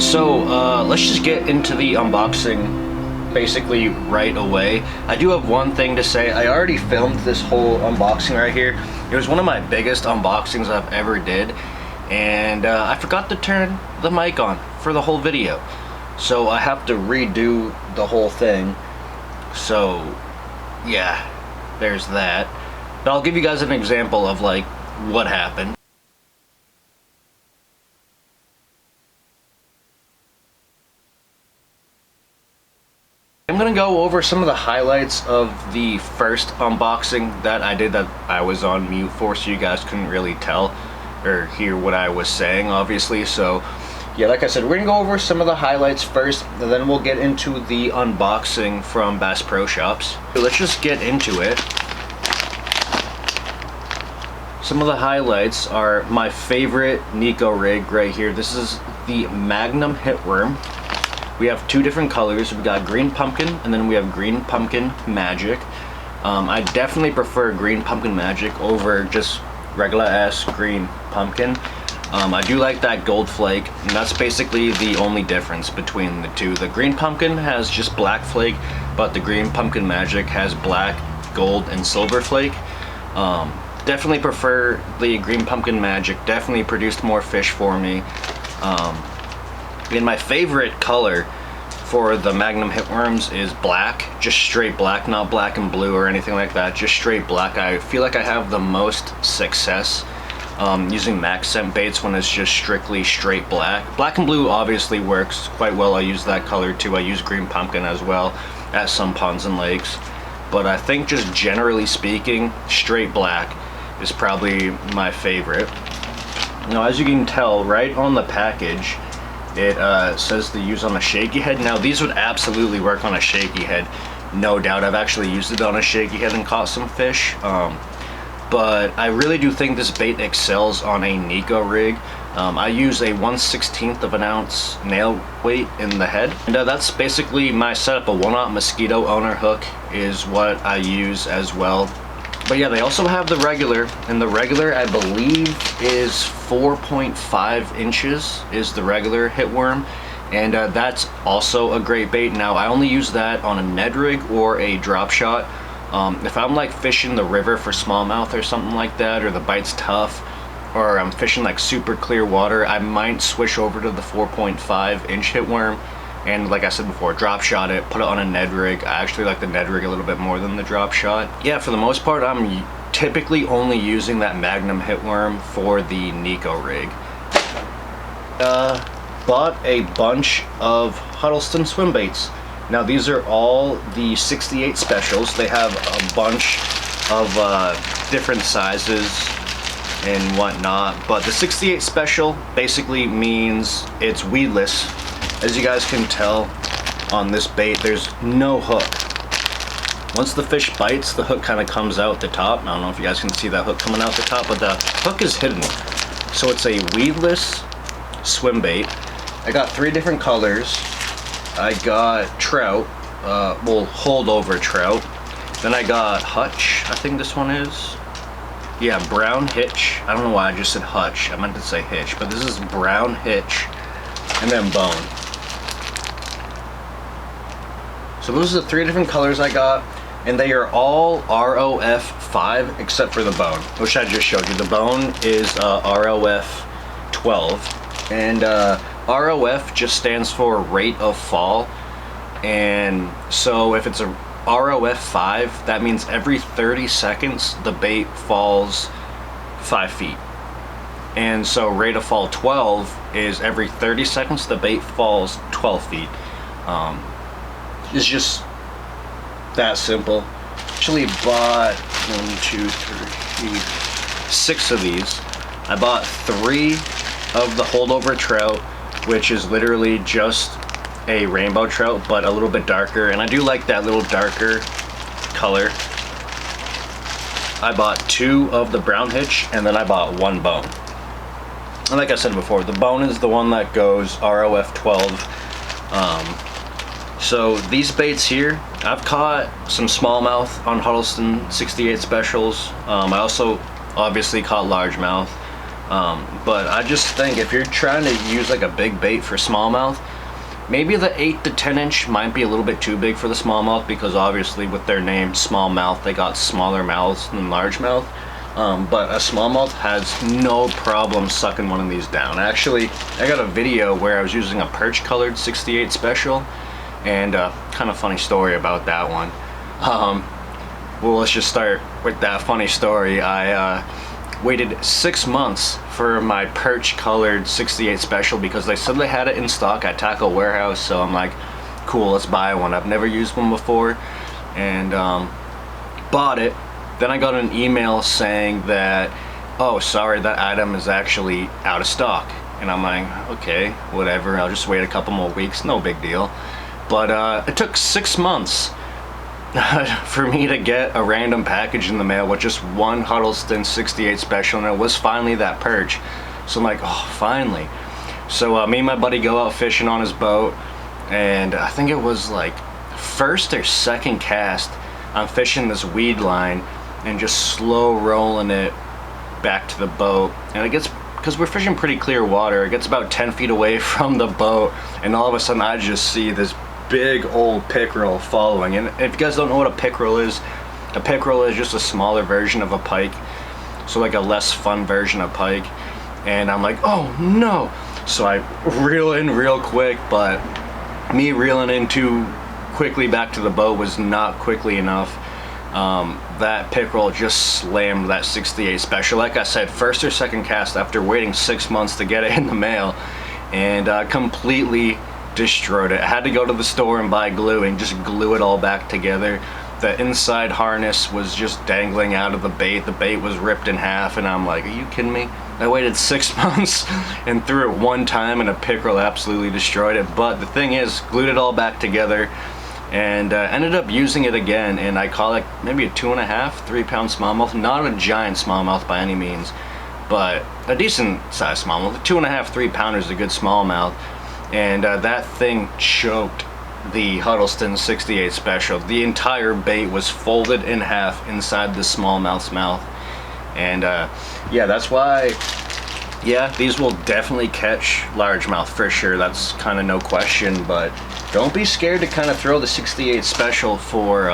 Alright, so let's just get into the unboxing basically right away. I do have one thing to say. I already filmed this whole unboxing right here. It was one of my biggest unboxings I've ever did, and I forgot to turn the mic on for the whole video. So I have to redo the whole thing. So yeah, there's that. But I'll give you guys an example of like what happened. I'm gonna go over some of the highlights of the first unboxing that I did that I was on mute for, so you guys couldn't really tell or hear what I was saying, obviously. So yeah, like I said, we're gonna go over some of the highlights first, and then we'll get into the unboxing from Bass Pro Shops. So let's just get into it. Some of the highlights are my favorite Neko rig right here. This is the Magnum Hitworm. We have two different colors. We got green pumpkin, and then we have green pumpkin magic. I definitely prefer green pumpkin magic over just regular ass green pumpkin. I do like that gold flake, and that's basically the only difference between the two. The green pumpkin has just black flake, but the green pumpkin magic has black, gold, and silver flake. Definitely prefer the green pumpkin magic. Definitely produced more fish for me. And my favorite color for the Magnum Hitworms is black, just straight black, not black and blue or anything like that, just straight black. I feel like I have the most success using Maxscent baits when it's just strictly straight black. Black and blue obviously works quite well. I use that color too. I use green pumpkin as well at some ponds and lakes. But I think just generally speaking, straight black is probably my favorite. Now, as you can tell, right on the package, it says to use on a shaky head. Now, these would absolutely work on a shaky head, no doubt. I've actually used it on a shaky head and caught some fish. But I really do think this bait excels on a Neko rig. I use a 1/16 of an ounce nail weight in the head, and that's basically my setup. A 1/0 mosquito owner hook is what I use as well. But yeah, they also have the regular, and the regular I believe is 4.5 inches is the regular Hitworm, and that's also a great bait. Now, I only use that on a Ned rig or a drop shot. If I'm like fishing the river for smallmouth or something like that, or the bite's tough, or I'm fishing like super clear water, I might switch over to the 4.5 inch Hitworm. And like I said before, drop shot it, put it on a Ned rig. I actually like the Ned rig a little bit more than the drop shot. Yeah, for the most part, I'm typically only using that Magnum Hitworm for the Neko rig. Bought a bunch of Huddleston swim baits. Now, these are all the 68 specials. They have a bunch of different sizes and whatnot, but the 68 special basically means it's weedless. As you guys can tell on this bait, there's no hook. Once the fish bites, the hook kind of comes out the top. I don't know if you guys can see that hook coming out the top, but the hook is hidden. So it's a weedless swim bait. I got 3 different colors. I got trout, holdover trout. Then I got hutch, I think this one is. Yeah, brown hitch. I don't know why I just said hutch. I meant to say hitch, but this is brown hitch, and then bone. So those are the 3 different colors I got, and they are all ROF 5 except for the bone, which I just showed you. The bone is ROF 12, and ROF just stands for rate of fall. And so if it's a ROF 5, that means every 30 seconds the bait falls 5 feet. And so rate of fall 12 is every 30 seconds the bait falls 12 feet. It's just that simple. Actually bought 6 of these. I bought 3 of the holdover trout, which is literally just a rainbow trout, but a little bit darker, and I do like that little darker color. I bought 2 of the brown hitch, and then I bought 1 bone. And like I said before, the bone is the one that goes ROF 12. So these baits here, I've caught some smallmouth on Huddleston 68 specials. I also obviously caught largemouth. But I just think if you're trying to use like a big bait for smallmouth, maybe the 8 to 10 inch might be a little bit too big for the smallmouth, because obviously with their name smallmouth, they got smaller mouths than largemouth. But a smallmouth has no problem sucking one of these down. Actually, I got a video where I was using a perch colored 68 special, and kind of funny story about that one. Well, let's just start with that funny story. I waited 6 months for my perch colored 68 special because they said they had it in stock at Tackle Warehouse. So I'm like, cool, let's buy one. I've never used one before, and bought it. Then I got an email saying that, oh, sorry, that item is actually out of stock. And I'm like, okay, whatever, I'll just wait a couple more weeks, no big deal. But it took 6 months for me to get a random package in the mail with just one Huddleston 68 special, and it was finally that perch. So I'm like, oh, finally. So me and my buddy go out fishing on his boat, and I think it was like first or second cast, I'm fishing this weed line and just slow rolling it back to the boat, and it gets, because we're fishing pretty clear water, it gets about 10 feet away from the boat, and all of a sudden I just see this big old pickerel following. And if you guys don't know what a pickerel is just a smaller version of a pike, so like a less fun version of pike. And I'm like, oh no, so I reel in real quick, but me reeling in too quickly back to the boat was not quickly enough. That pickerel just slammed that 68 special. Like I said, first or second cast after waiting 6 months to get it in the mail, and completely destroyed it. I had to go to the store and buy glue and just glue it all back together. The inside harness was just dangling out of the bait. The bait was ripped in half, and I'm like, are you kidding me? I waited 6 months and threw it one time, and a pickerel absolutely destroyed it. But the thing is, glued it all back together, and ended up using it again, and I caught like maybe a 2.5, 3 pound smallmouth. Not a giant smallmouth by any means, but a decent sized smallmouth. A 2.5, 3 pounder is a good smallmouth. And that thing choked the Huddleston 68 special. The entire bait was folded in half inside the smallmouth's mouth. And yeah, that's why, yeah, these will definitely catch largemouth for sure. That's kind of no question, but don't be scared to kind of throw the 68 special for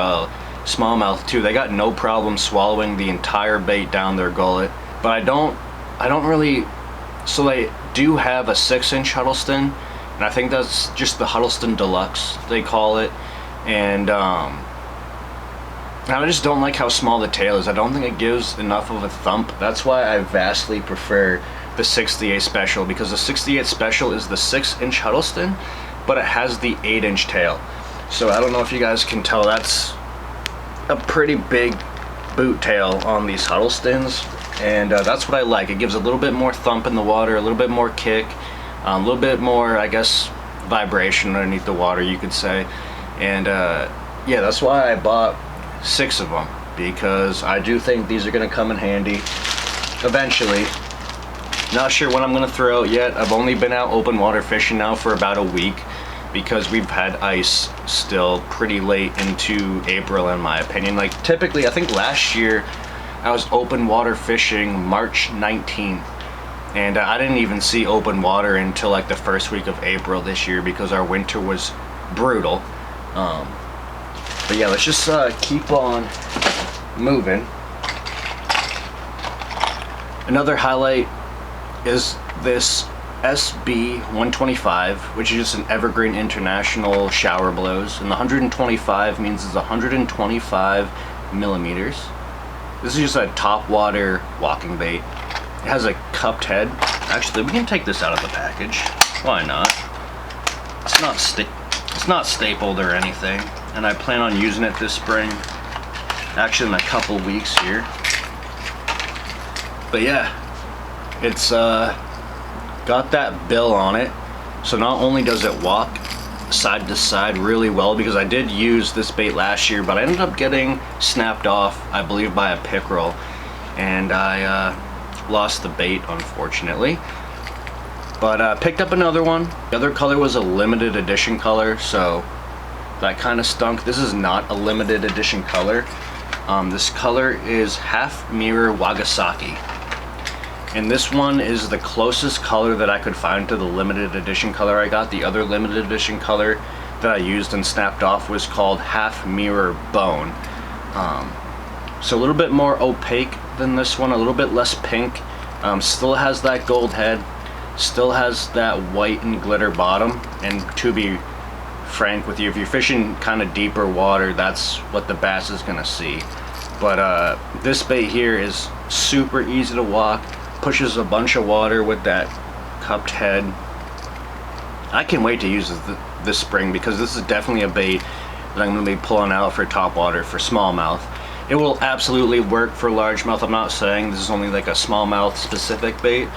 smallmouth too. They got no problem swallowing the entire bait down their gullet. But I don't really, so they do have a 6-inch Huddleston, and I think that's just the Huddleston Deluxe, they call it. And I just don't like how small the tail is. I don't think it gives enough of a thump. That's why I vastly prefer the 68 special, because the 68 special is the 6-inch Huddleston, but it has the 8-inch tail. So I don't know if you guys can tell, that's a pretty big boot tail on these Huddlestons, and that's what I like. It gives a little bit more thump in the water, a little bit more kick, a little bit more, I guess, vibration underneath the water, you could say. And yeah, that's why I bought 6 of them, because I do think these are going to come in handy eventually. Not sure when I'm going to throw out yet. I've only been out open water fishing now for about a week, because we've had ice still pretty late into April, in my opinion. Like typically, I think last year I was open water fishing March 19th. And I didn't even see open water until like the first week of April this year, because our winter was brutal. But yeah, let's just keep on moving. Another highlight is this SB125, which is just an Evergreen International shower blows. And the 125 means it's 125 millimeters. This is just a topwater walking bait. It has a cupped head. Actually, we can take this out of the package. Why not? It's not stapled or anything, and I plan on using it this spring. Actually, in a couple weeks here. But yeah, it's got that bill on it, so not only does it walk side to side really well, because I did use this bait last year, but I ended up getting snapped off, I believe, by a pickerel, and I lost the bait, unfortunately. But picked up another one. The other color was a limited edition color, so that kind of stunk. This is not a limited edition color. This color is Half Mirror Wagasaki, And this one is the closest color that I could find to the limited edition color I got. The other limited edition color that I used and snapped off was called Half Mirror Bone. So a little bit more opaque than this one, a little bit less pink. Still has that gold head, still has that white and glitter bottom. And to be frank with you, if you're fishing kind of deeper water, that's what the bass is gonna see. But this bait here is super easy to walk, pushes a bunch of water with that cupped head. I can't wait to use this spring, because this is definitely a bait that I'm going to be pulling out for topwater for smallmouth. It will absolutely work for largemouth. I'm not saying this is only like a smallmouth specific bait,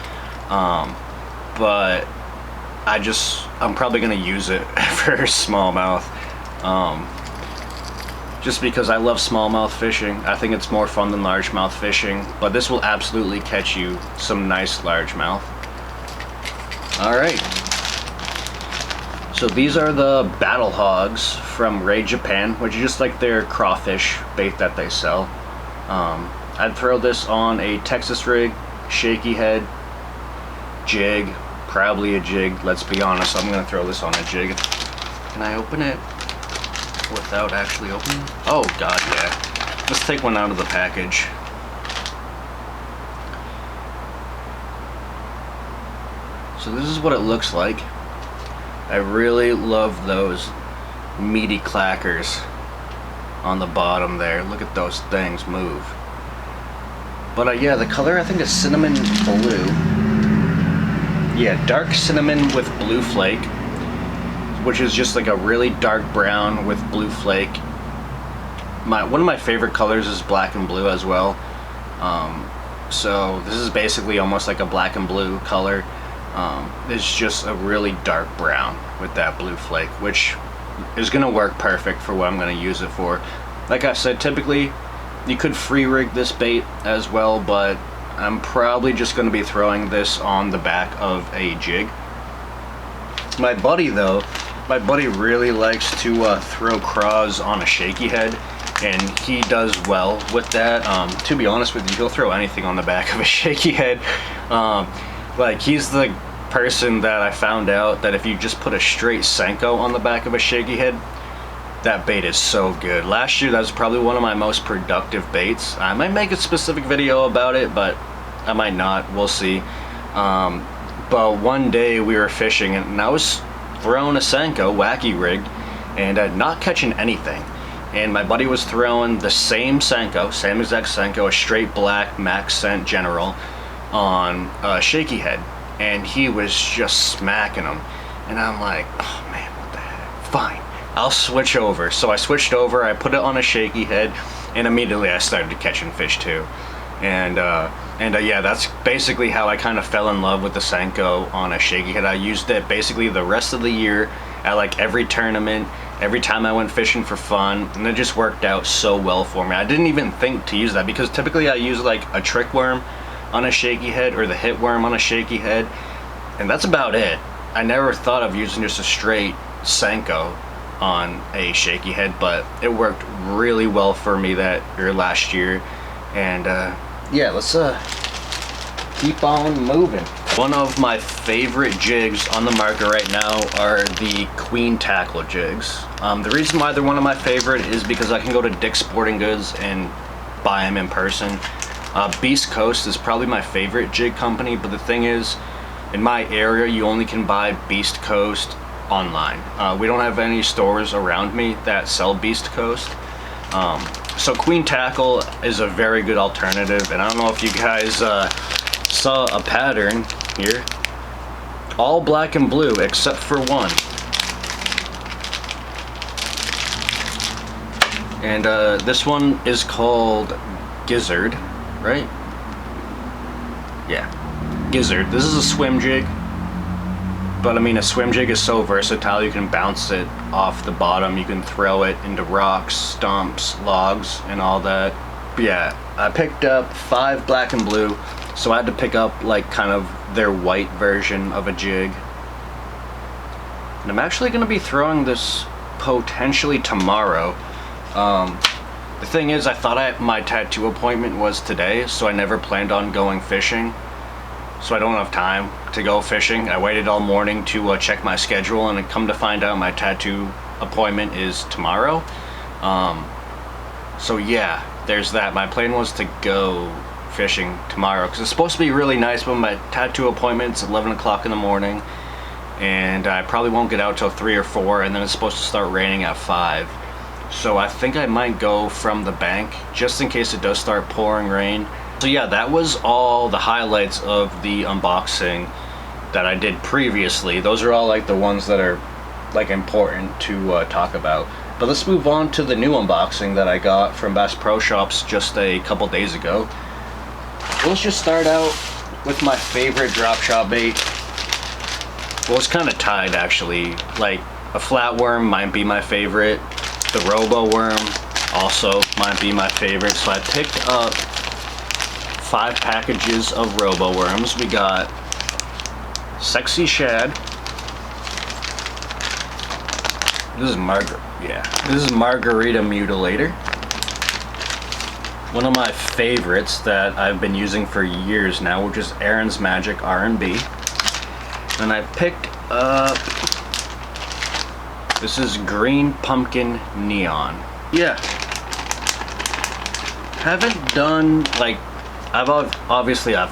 but I'm probably going to use it for smallmouth, just because I love smallmouth fishing. I think it's more fun than largemouth fishing, but this will absolutely catch you some nice largemouth. Alright, so these are the Battle Hogs from Raid Japan, which is just like their crawfish bait that they sell. I'd throw this on a Texas rig, shaky head, jig, probably a jig. Let's be honest, I'm going to throw this on a jig. Can I open it without actually opening? Oh god, yeah. Let's take one out of the package. So this is what it looks like. I really love those meaty clackers on the bottom there. Look at those things move. But yeah, the color I think is cinnamon blue. Yeah, dark cinnamon with blue flake, which is just like a really dark brown with blue flake. One of my favorite colors is black and blue as well. So this is basically almost like a black and blue color. It's just a really dark brown with that blue flake, which is going to work perfect for what I'm going to use it for. Like I said, typically you could free rig this bait as well, but I'm probably just going to be throwing this on the back of a jig. My buddy really likes to throw craws on a shaky head, and he does well with that. To be honest with you, he'll throw anything on the back of a shaky head. Like, he's the person that I found out that if you just put a straight Senko on the back of a shaky head, that bait is so good. Last year, that was probably one of my most productive baits. I might make a specific video about it, but I might not. We'll see. But one day we were fishing, and I was throwing a Senko, wacky rigged, and not catching anything. And my buddy was throwing the same Senko, same exact Senko, a straight black Maxscent General, on a shaky head, and he was just smacking them. And I'm like, oh man, what the heck? Fine, I'll switch over. So I switched over, I put it on a shaky head, and immediately I started catching fish too. And yeah, that's basically how I kind of fell in love with the Senko on a shaky head. I used it basically the rest of the year at like every tournament, every time I went fishing for fun, and it just worked out so well for me. I didn't even think to use that, because typically I use like a trick worm on a shaky head or the hitworm on a shaky head, and that's about it. I never thought of using just a straight Senko on a shaky head, but it worked really well for me last year. And yeah, let's keep on moving. One of my favorite jigs on the market right now are the Queen Tackle jigs. The reason why they're one of my favorite is because I can go to Dick's Sporting Goods and buy them in person. Beast Coast is probably my favorite jig company, but the thing is, in my area, you only can buy Beast Coast online. We don't have any stores around me that sell Beast Coast. So Queen Tackle is a very good alternative, and I don't know if you guys saw a pattern here. All black and blue except for one. And this one is called Gizzard, right? Yeah, Gizzard. This is a swim jig, but I mean, a swim jig is so versatile. You can bounce it off the bottom, you can throw it into rocks, stumps, logs, and all that. But yeah, I picked up 5 black and blue, so I had to pick up like kind of their white version of a jig. And I'm actually going to be throwing this potentially tomorrow. The thing is, I thought my tattoo appointment was today, so I never planned on going fishing. so I don't have time to go fishing. I waited all morning to check my schedule, and come to find out my tattoo appointment is tomorrow. So yeah, there's that. My plan was to go fishing tomorrow because it's supposed to be really nice, but my tattoo appointment's 11 o'clock in the morning, and I probably won't get out till 3 or 4, and then it's supposed to start raining at 5. So I think I might go from the bank just in case it does start pouring rain. So yeah, that was all the highlights of the unboxing that I did previously. Those are all like the ones that are like important to talk about. But let's move on to the new unboxing that I got from Bass Pro Shops just a couple days ago. Let's just start out with my favorite drop shot bait. Well, it's kind of tied actually. Like a flatworm might be my favorite. The Roboworm also might be my favorite. So I picked up 5 packages of Roboworms. We got Sexy Shad. This is Margarita Mutilator. One of my favorites that I've been using for years now, which is Aaron's Magic R&B. And I picked up, this is Green Pumpkin Neon. Yeah. Haven't done, like, I've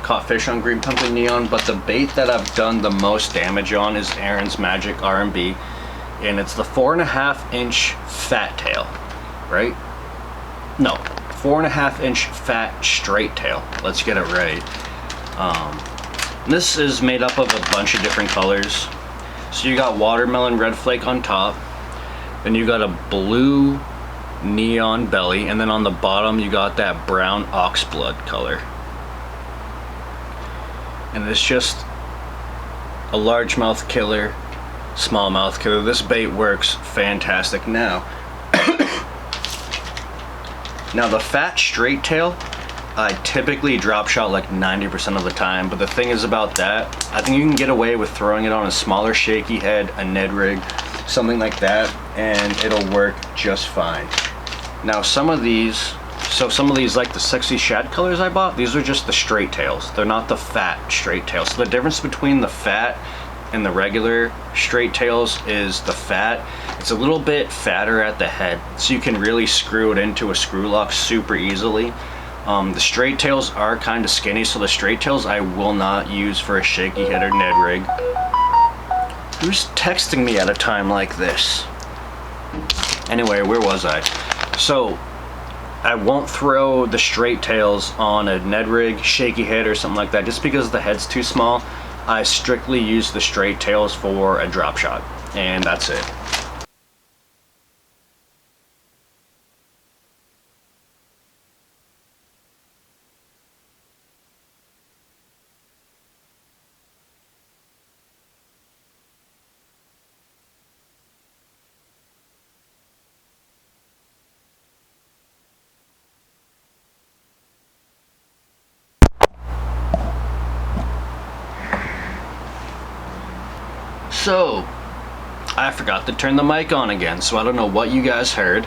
caught fish on Green Pumpkin Neon, but the bait that I've done the most damage on is Aaron's Magic R&B. And it's the 4.5-inch fat tail, right? No, 4.5-inch fat straight tail. Let's get it right. This is made up of a bunch of different colors. So you got watermelon red flake on top, then you got a blue neon belly, and then on the bottom you got that brown oxblood color. And it's just a largemouth killer, smallmouth killer. This bait works fantastic. Now the fat straight tail I typically drop shot like 90% of the time, but the thing is about that, I think you can get away with throwing it on a smaller shaky head, a Ned rig, something like that, and it'll work just fine. Now some of these like the Sexy Shad colors I bought, these are just the straight tails. They're not the fat straight tails. So the difference between the fat and the regular straight tails is the fat. It's a little bit fatter at the head, so you can really screw it into a screw lock super easily. The straight tails are kind of skinny, so the straight tails I will not use for a shaky head or Ned rig. Who's texting me at a time like this? Anyway, where was I? So I won't throw the straight tails on a Ned rig, shaky head, or something like that just because the head's too small. I strictly use the straight tails for a drop shot, and that's it. So, I forgot to turn the mic on again, so I don't know what you guys heard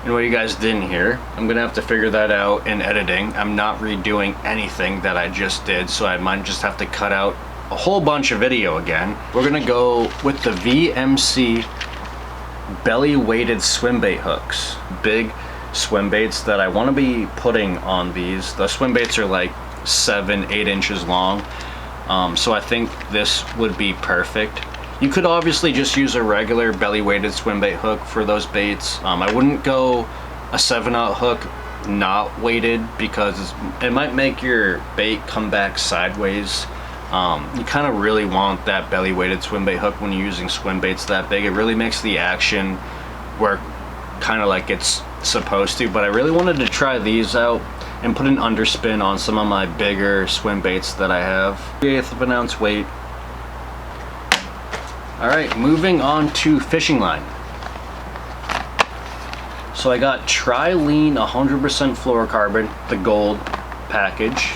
and what you guys didn't hear. I'm gonna have to figure that out in editing. I'm not redoing anything that I just did, so I might just have to cut out a whole bunch of video again. We're gonna go with the VMC belly weighted swim bait hooks. Big swim baits that I want to be putting on these. The swim baits are like 7-8 inches long. So I think this would be perfect. You could obviously just use a regular belly weighted swim bait hook for those baits. I wouldn't go a 7/0 hook not weighted because it might make your bait come back sideways. You kind of really want that belly weighted swim bait hook when you're using swim baits that big. It really makes the action work kind of like it's supposed to, but I really wanted to try these out and put an underspin on some of my bigger swim baits that I have. 3/8 of an ounce weight. Alright, moving on to fishing line. So I got Trilene 100% fluorocarbon, the gold package.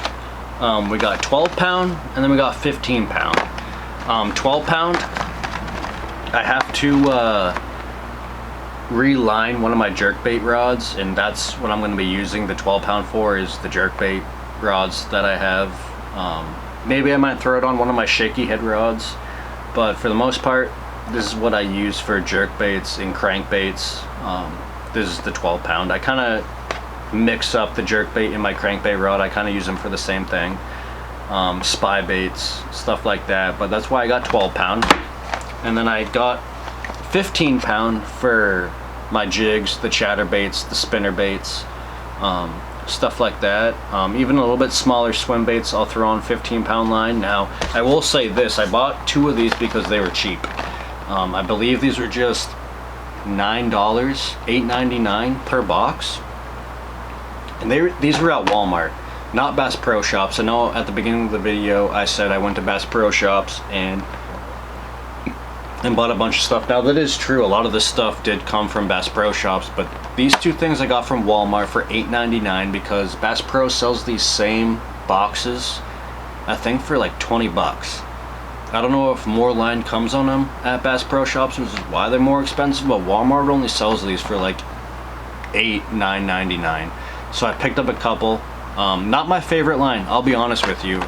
We got 12 pound and then we got 15 pound. 12 pound, I have to reline one of my jerkbait rods, and that's what I'm going to be using the 12 pound for, is the jerkbait rods that I have. Maybe I might throw it on one of my shaky head rods, but for the most part, this is what I use for jerk baits and crankbaits. This is the 12 pound. I kind of mix up the jerk bait in my crankbait rod. I kind of use them for the same thing. Spy baits, stuff like that, but that's why I got 12 pound. And then I got 15 pound for my jigs, the chatterbaits, the spinner baits, stuff like that. Even a little bit smaller swim baits, I'll throw on 15 pound line. Now, I will say this, I bought 2 of these because they were cheap. I believe these were just $9, $8.99 per box. And these were at Walmart, not Bass Pro Shops. I know at the beginning of the video I said I went to Bass Pro Shops and bought a bunch of stuff. Now that is true, a lot of this stuff did come from Bass Pro Shops, but these 2 things I got from Walmart for $8.99 because Bass Pro sells these same boxes, I think, for like 20 bucks. I don't know if more line comes on them at Bass Pro Shops, which is why they're more expensive, but Walmart only sells these for like $9.99. So I picked up a couple. Not my favorite line, I'll be honest with you.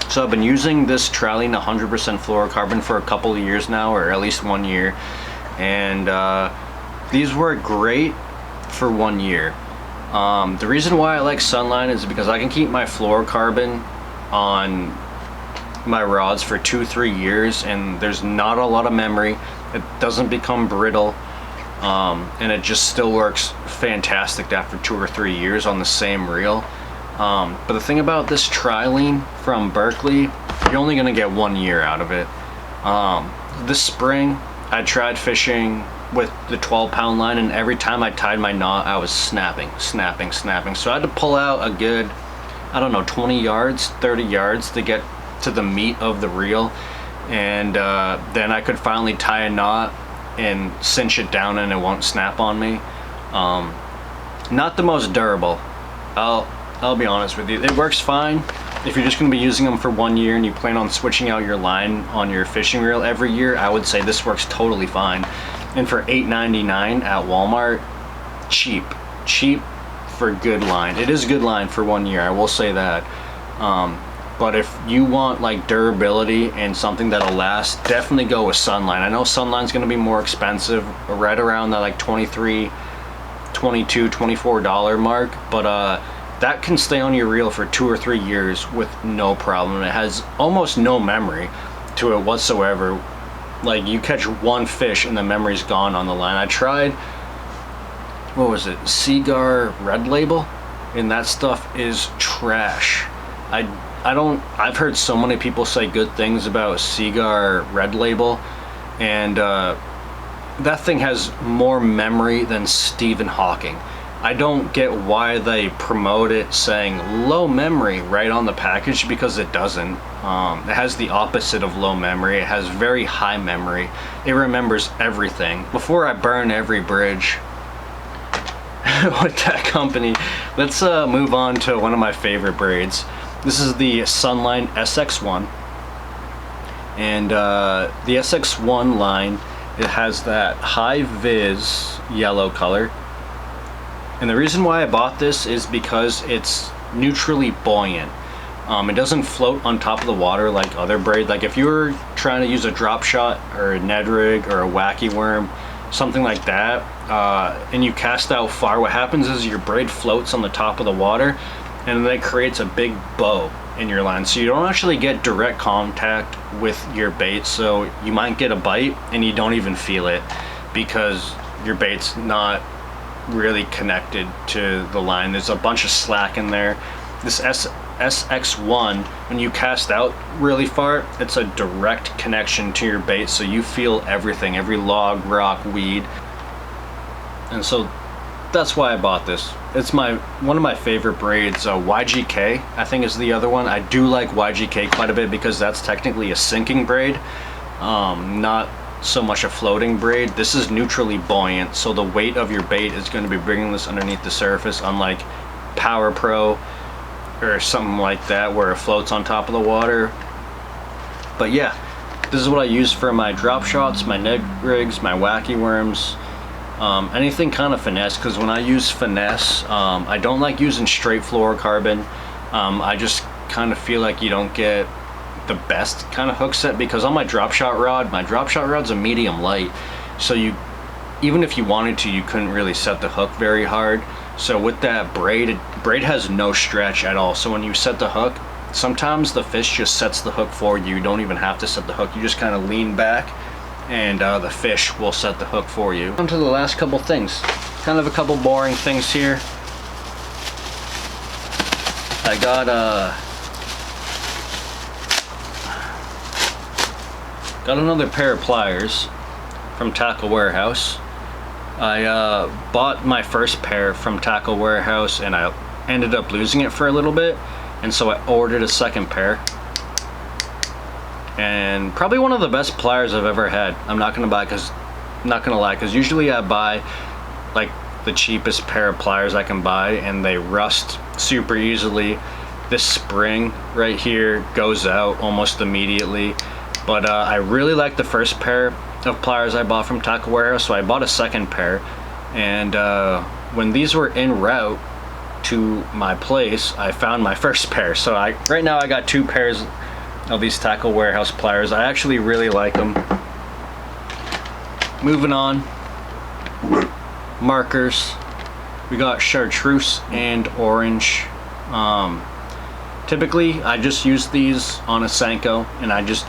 So I've been using this Trilene 100% fluorocarbon for a couple of years now, or at least 1 year, and these work great for 1 year. The reason why I like Sunline is because I can keep my fluorocarbon on my rods for 2-3 years, and there's not a lot of memory. It doesn't become brittle, and it just still works fantastic after 2 or 3 years on the same reel. But the thing about this Trilene from Berkeley, you're only gonna get 1 year out of it. This spring I tried fishing with the 12 pound line, and every time I tied my knot I was snapping. So I had to pull out a good, I don't know, 20 yards, 30 yards to get to the meat of the reel, and then I could finally tie a knot and cinch it down and it won't snap on me. Not the most durable, I'll be honest with you. It works fine if you're just going to be using them for 1 year and you plan on switching out your line on your fishing reel every year. I would say this works totally fine. And for $8.99 at Walmart, cheap for good line. It is good line for 1 year, I will say that. But if you want like durability and something that'll last, definitely go with Sunline. I know Sunline's going to be more expensive, right around that like $23, $22, $24 mark, but that can stay on your reel for 2 or 3 years with no problem. It has almost no memory to it whatsoever. Like, you catch one fish and the memory's gone on the line. I tried, what was it, Seagar Red Label, and that stuff is trash. I've heard so many people say good things about Seagar Red Label, and that thing has more memory than Stephen Hawking. I don't get why they promote it saying low memory right on the package, because it doesn't. It has the opposite of low memory. It has very high memory. It remembers everything. Before I burn every bridge with that company, let's move on to one of my favorite braids. This is the Sunline SX1, and the SX1 line, it has that high vis yellow color. And the reason why I bought this is because it's neutrally buoyant. It doesn't float on top of the water like other braid. Like if you were trying to use a drop shot or a Ned rig or a wacky worm, something like that, and you cast out far, what happens is your braid floats on the top of the water, and then it creates a big bow in your line. So you don't actually get direct contact with your bait, so you might get a bite and you don't even feel it because your bait's not really connected to the line. There's a bunch of slack in there. This SX1, when you cast out really far, it's a direct connection to your bait, so you feel everything, every log, rock, weed. And so that's why I bought this. It's one of my favorite braids. YGK, I think, is the other one. I do like YGK quite a bit because that's technically a sinking braid, not so much a floating braid. This is neutrally buoyant, so the weight of your bait is going to be bringing this underneath the surface, unlike Power Pro or something like that where it floats on top of the water. But yeah, this is what I use for my drop shots, my Ned rigs, my wacky worms, anything kind of finesse, because when I use finesse, I don't like using straight fluorocarbon. I just kind of feel like you don't get the best kind of hook set, because on my drop shot rod's a medium light, so you, even if you wanted to, you couldn't really set the hook very hard. So with that braid has no stretch at all, so when you set the hook, sometimes the fish just sets the hook for you. You don't even have to set the hook, you just kind of lean back and the fish will set the hook for you. On to the last couple things, kind of a couple boring things here. I got another pair of pliers from Tackle Warehouse. I bought my first pair from Tackle Warehouse and I ended up losing it for a little bit, and so I ordered a second pair. And probably one of the best pliers I've ever had. I'm not gonna lie, because usually I buy like the cheapest pair of pliers I can buy and they rust super easily. This spring right here goes out almost immediately. But I really like the first pair of pliers I bought from Tackle Warehouse, so I bought a second pair. And when these were en route to my place, I found my first pair. So right now I got 2 pairs of these Tackle Warehouse pliers. I actually really like them. Moving on, markers. We got chartreuse and orange. Typically I just use these on a Senko and I just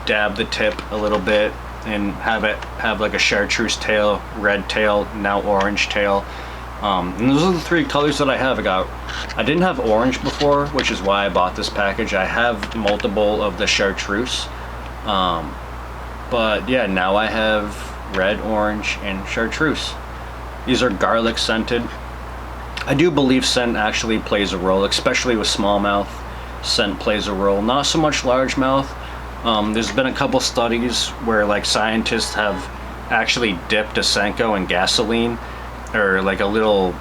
dab the tip a little bit and have like a chartreuse tail, red tail, now orange tail. And those are the 3 colors that I have. I didn't have orange before, which is why I bought this package. I have multiple of the chartreuse, but yeah, now I have red, orange, and chartreuse. These are garlic scented. I do believe scent actually plays a role, especially with smallmouth. Scent plays a role, not so much largemouth. There's been a couple studies where like scientists have actually dipped a Senko in gasoline, or like a little,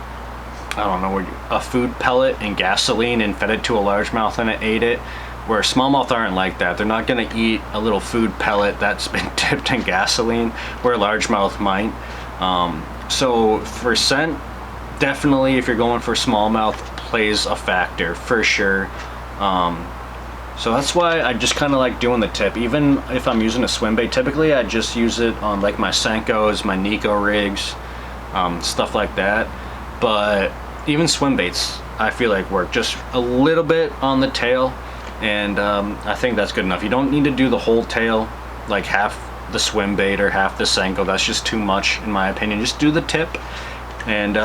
I don't know, a food pellet in gasoline, and fed it to a largemouth and it ate it, where smallmouth aren't like that. They're not gonna eat a little food pellet that's been dipped in gasoline, where largemouth might. So for scent, definitely if you're going for smallmouth, plays a factor for sure. So that's why I just kind of like doing the tip. Even if I'm using a swim bait, typically I just use it on like my Senkos, my Nico rigs, stuff like that. But even swim baits, I feel like work just a little bit on the tail, and I think that's good enough. You don't need to do the whole tail, like half the swim bait or half the Senko. That's just too much in my opinion. Just do the tip, and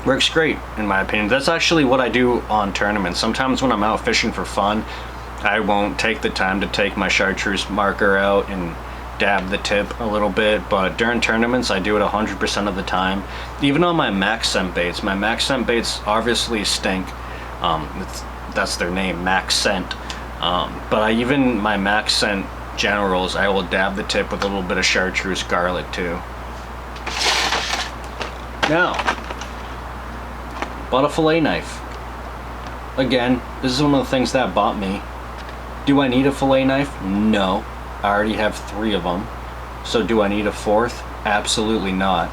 works great in my opinion. That's actually what I do on tournaments. Sometimes when I'm out fishing for fun, I won't take the time to take my chartreuse marker out and dab the tip a little bit, but during tournaments I do it 100% of the time. Even on my Maxscent baits. My Maxscent baits obviously stink. That's their name, Maxscent. But even my Maxscent generals, I will dab the tip with a little bit of chartreuse garlic too. Now, bought a fillet knife. Again, this is one of the things that bought me. Do I need a fillet knife? No. I already have 3 of them. So do I need a 4th? Absolutely not.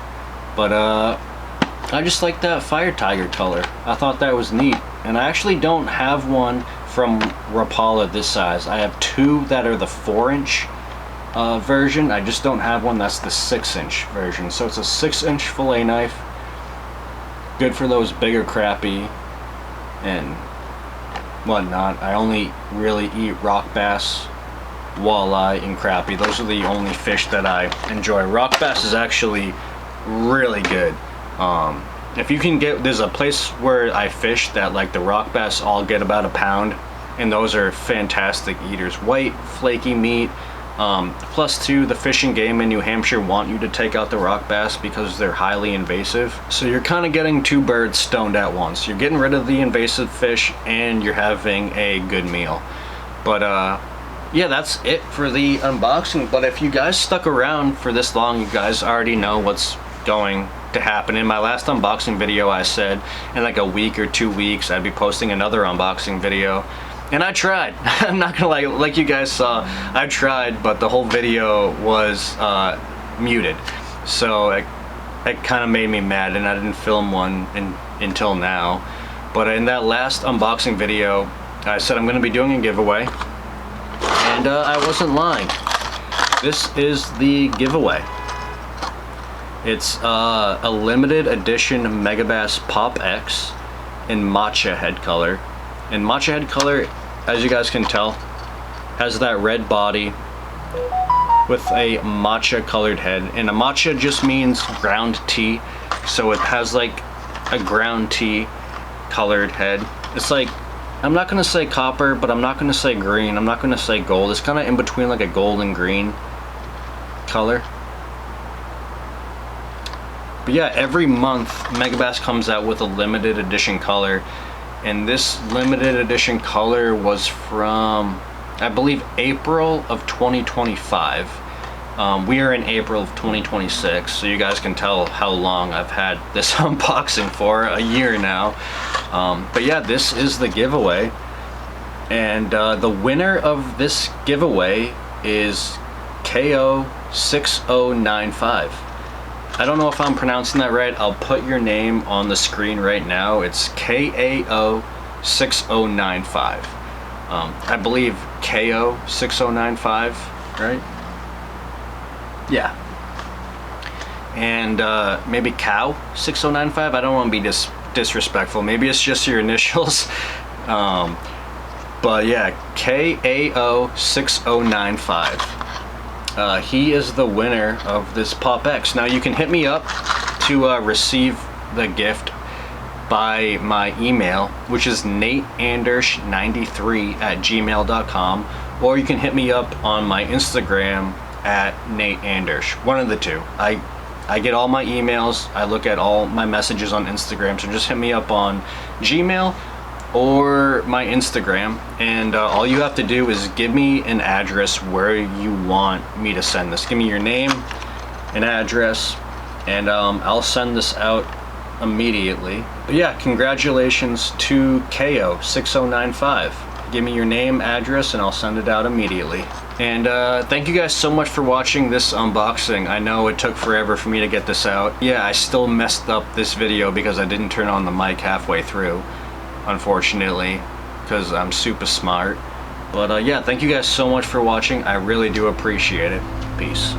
But I just like that fire tiger color. I thought that was neat. And I actually don't have one from Rapala this size. I have 2 that are the 4-inch version. I just don't have one that's the 6-inch version. So it's a 6-inch fillet knife. Good for those bigger crappie and whatnot. I only really eat rock bass, walleye, and crappie. Those are the only fish that I enjoy. Rock bass is actually really good. If you can get, there's a place where I fish that like the rock bass all get about £1 pound, and those are fantastic eaters. White, flaky meat. Plus too, the Fish and Game in New Hampshire want you to take out the rock bass because they're highly invasive. So you're kind of getting 2 birds stoned at once. You're getting rid of the invasive fish and you're having a good meal. But yeah, that's it for the unboxing. But if you guys stuck around for this long, you guys already know what's going to happen. In my last unboxing video, I said in like a week or 2 weeks I'd be posting another unboxing video. And I tried. I'm not gonna lie, like you guys saw, I tried, but the whole video was muted. So it kind of made me mad, and I didn't film one until now. But in that last unboxing video, I said I'm going to be doing a giveaway, and I wasn't lying. This is the giveaway. It's a limited edition Megabass Pop X in matcha head color. And matcha head color, as you guys can tell, has that red body with a matcha colored head. And a matcha just means ground tea, so it has like a ground tea colored head. It's like, I'm not gonna say copper, but I'm not gonna say green, I'm not gonna say gold. It's kind of in between, like a gold and green color. But yeah, every month Megabass comes out with a limited edition color, and this limited edition color was from, I believe, April of 2025. We are in April of 2026, so you guys can tell how long I've had this unboxing for, a year now. But yeah, this is the giveaway, and the winner of this giveaway is KO6095. I don't know if I'm pronouncing that right. I'll put your name on the screen right now. It's KAO6095. I believe KO6095, right? Yeah. And maybe Cow6095. I don't want to be disrespectful. Maybe it's just your initials. But yeah, KAO6095. He is the winner of this Pop X. Now you can hit me up to receive the gift by my email, which is nateandersh93@gmail.com, or you can hit me up on my Instagram at nateandersh. One of the two. I get all my emails, I look at all my messages on Instagram, so just hit me up on Gmail or my Instagram, and all you have to do is give me an address where you want me to send this. Give me your name, an address, and I'll send this out immediately. But yeah, congratulations to KO6095. Give me your name, address, and I'll send it out immediately. And thank you guys so much for watching this unboxing. I know it took forever for me to get this out. Yeah, I still messed up this video because I didn't turn on the mic halfway through, unfortunately, because I'm super smart. But yeah, thank you guys so much for watching. I really do appreciate it. Peace.